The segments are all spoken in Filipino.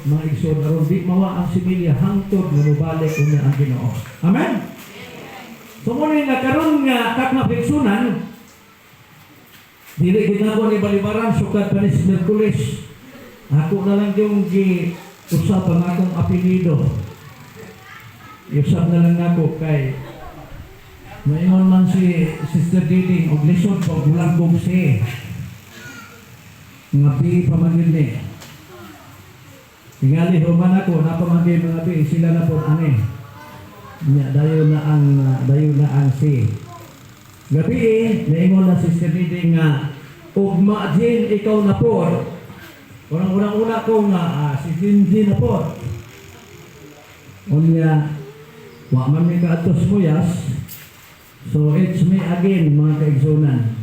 mga igsoon aron di mawa ang similya hangtod nga mobalik unya ang Ginoo. Amen. So muna nga karon nga kakna igsunan dili ginagawa ni balibaran sukad pa ni Merkulis. Ako na lang yung usap ang akong apelido. Usap na lang ako kay maingon man si Sister Diding og lisod pag bulambog si nga bi pamagin ni. Tingali human ako napamagin mga bi sila na po ani. Nya dayon na ang si. Gabi naingon na Sister Diding nga ugma din ikaw na po. Unang-una ko nga si Jinji na po. Unya wa man mi kaatos muyas. So it's me again mga kaigsunan.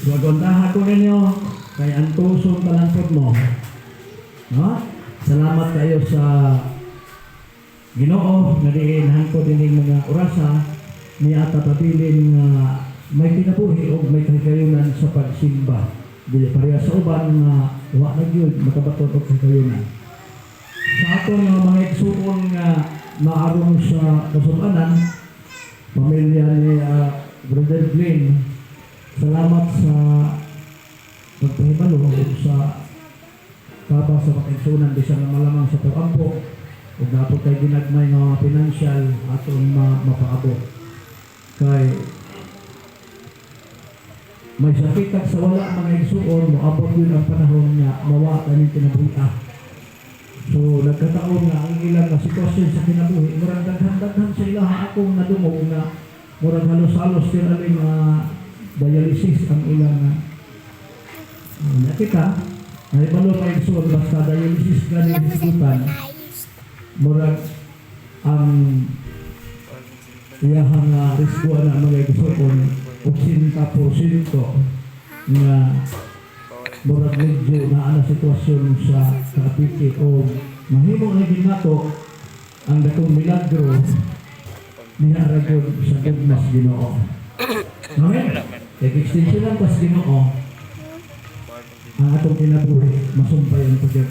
So aguntahan ko ninyo kay ang tusong talangkot mo. No? Salamat kayo sa Ginoo nga diin hangko dining mga orasa niya tatabilin nga may kinabuhi o may kahigayunan sa pagsimba. Dili pareha sa uban nga wa na gyud makabatot og kahigayunan. Sa atong mga igsuon nga maaron sa kasub-anan pamilya ni Brother Glenn, salamat sa pagpahibalo sa kaba sa pag-igsunan di siya malamang sa pag-ampo o dapat kay ginagmay ng financial atong mapaabot kay may sakit sa wala mga igsuon moabot yun ang panahon nga mawa kaning kinabuhi. So, nagkataon nga ang ilang na sitwasyon sa kinabuhi, murang daghan-daghan sa ilaha akong nadumog na murang halos-halos din aling dialysis ang ilang nakita. Ay balo pa yung basta dialysis galing hisutan, murang ang iyahang riskuan na mga igsuon 80% nga murag medyo na ang sitwasyon sa kapiti o mahimo na ginato ang datong milagro niya aragod sa gagmas Ginoo. Amen? Extension lang pas Ginoo ang atong kinabuhi masumpay ang pagkat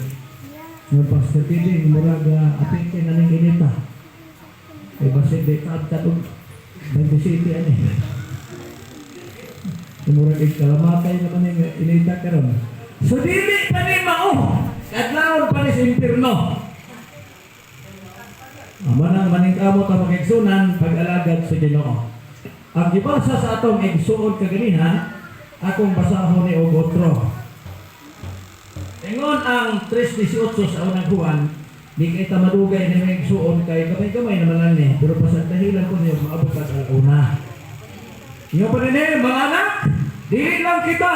yung Pastor Tiding murag apente na ng inita ay basit de katong 27 ani murag ikalamatay naman yung inita karon. So dili pa ni mao kadlawon pa ni sa impierno. Amanang maningkamot ang magigsunan pag-alagad sa Ginoo. Ang gibasa sa atong igsuon kaganihan akong basahon ni Ogotro. Ingon ang 3:18 sa unang Juan, di kay ta madugay ni igsuon kay gamay-gamay naman lang ni, pero pasag dahilan ko niyo maabot sa alauna. Iyo pa rin mga anak, dili lang kita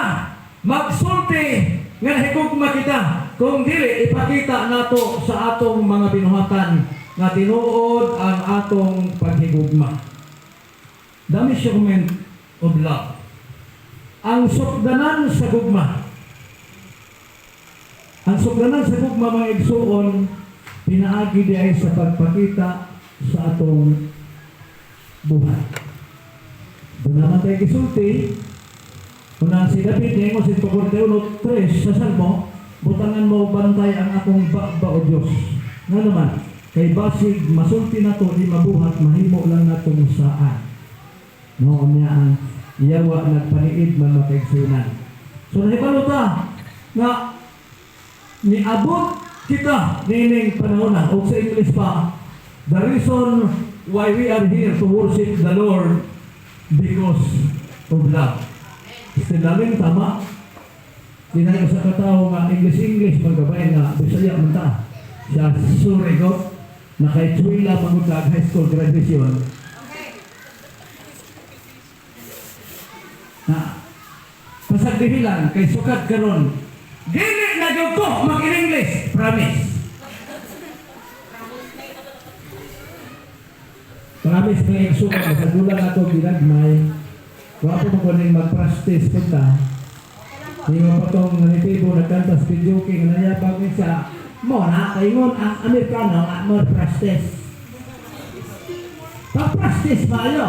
magsulti nga higugma kita kung dili ipakita nato sa atong mga binuhatan nga tinuod ang atong paghigugma. Dami siya comment of love. Ang sukdanan sa gugma. Ang sukdanan sa gugma mga igsuon pinaagi di ay sa pagpakita sa atong buhay. Doon naman tayo kisulti, una si David, ngayon mo si 41:3 sa Salmo, butangan mo bantay ang akong bakba o Diyos. Nga naman, kay basig, masulti na to, di mabuhat, mahimo lang na itong saan. Noon niya ang iyawa nagpaniid man makaigsunan. So nahibalo ta, nga niabot kita nining panahon na, o sa English pa, the reason why we are here to worship the Lord because of love. Stilaling tama. Dinay ko sa katao nga English magkabay na Bisaya man ta. Siya sure ko na kay Chuila pagutag high school graduation. Na pasagdihilan kay sukat karon. Dili na gyud ko mag-English, promise. Promise na yung sukat, sa gulang ako ginagmay, wapo mo ko nang mag-practice punta. Hindi mo pa itong nanitibo, nagkantas, videoking, nayabag niya siya. Mo na, kaingon ang Amerikano nga mo practice. Pag-practice ba ayo?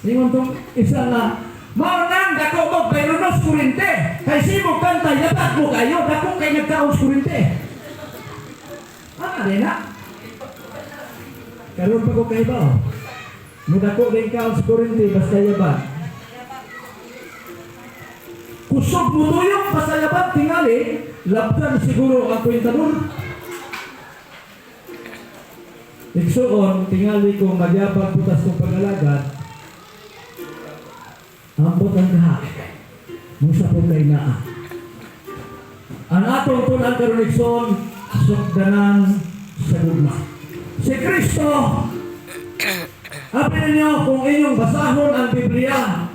Ingon itong isa nga, mo nang dako mo kay Lunos Kurinte. Kay sibog kanta, yabat mo kayo, dako kay nagkaos Kurinte. di na. Karoon pa ko kayo ba? Mudako din ka sa Corinthi, basta yaban. Kusog mo tuyok, basta yaban, tingali, labdan siguro ang kwentador. Iksoon, tingali ko magyabang putas kong pag-alagad, ambot ang lahat, musa po kay naa. Ang atong tunan karon iksoon, sukdanan sa gugma. Si Kristo, apin ninyo kung inyong basahon ang Biblia,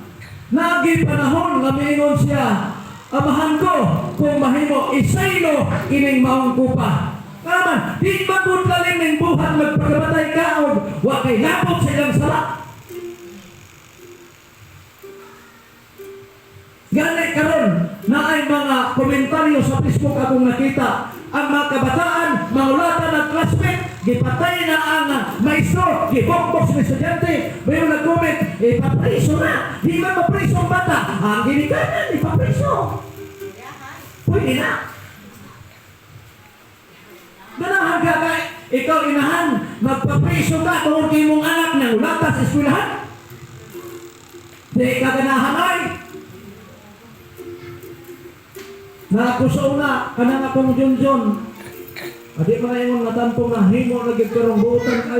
nagi panahon nga miingon siya, amahan ko kung mahimo isaylo kining maong kupa. Kaman, di magudlaling ng buhat magpagamatay kaon, wa kay napot silang sarap. Ganay karon na ay mga komentaryo sa Facebook akong nakita, ang mga kabataan, mangulatan ng classmate, gipatay na ang maestro, gibokbok sa estudyante, mayroon nag-comment, ipapriso na, di man mapriso ang bata, ang ginikanan, ipapriso. Pwede na. Ganahan ka ka, ikaw inahan, magpapriso ka kung mong anak ng ulata sa eskwelahan. Di ka ganahan ay. Nakusaw na, kanang akong John. Adi mga yung natantong na himo na gagkarong buutan